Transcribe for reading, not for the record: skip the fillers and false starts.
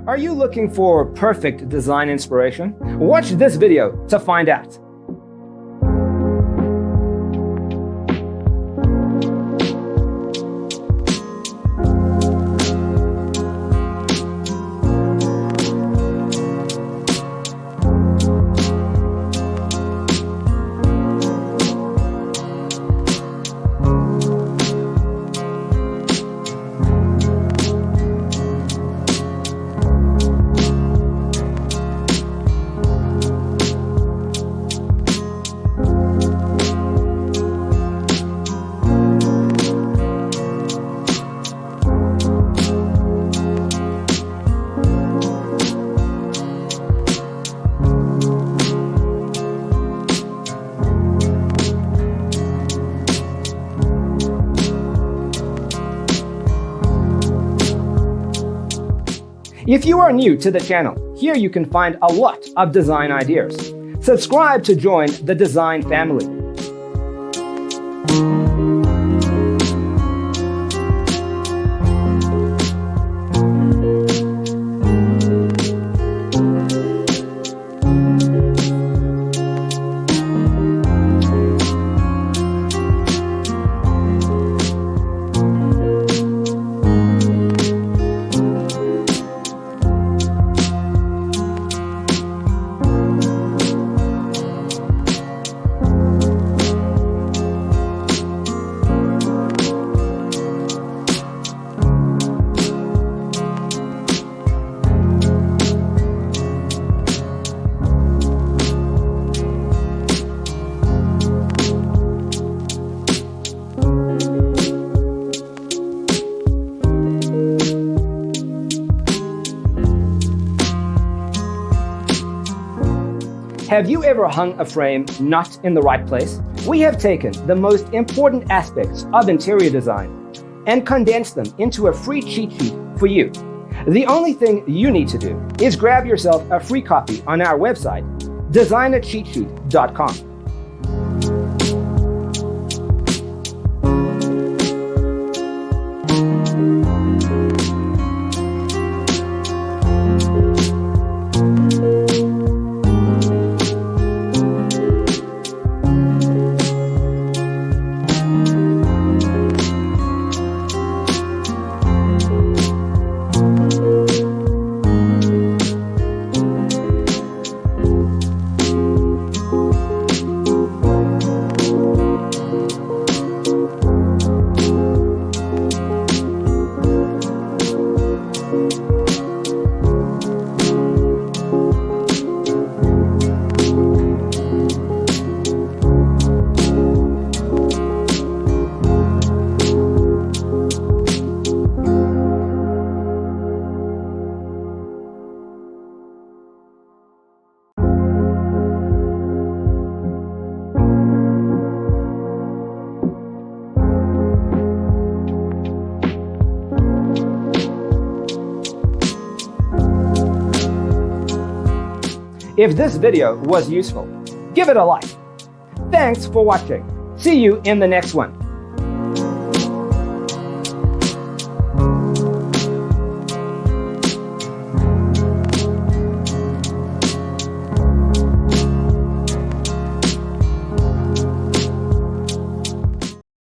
Are you looking for perfect design inspiration? Watch this video to find out. If you are new to the channel, here you can find a lot of design ideas. Subscribe to join the design family. Have you ever hung a frame not in the right place? We have taken the most important aspects of interior design and condensed them into a free cheat sheet for you. The only thing you need to do is grab yourself a free copy on our website, designercheatsheet.com. If this video was useful, give it a like. Thanks for watching. See you in the next one.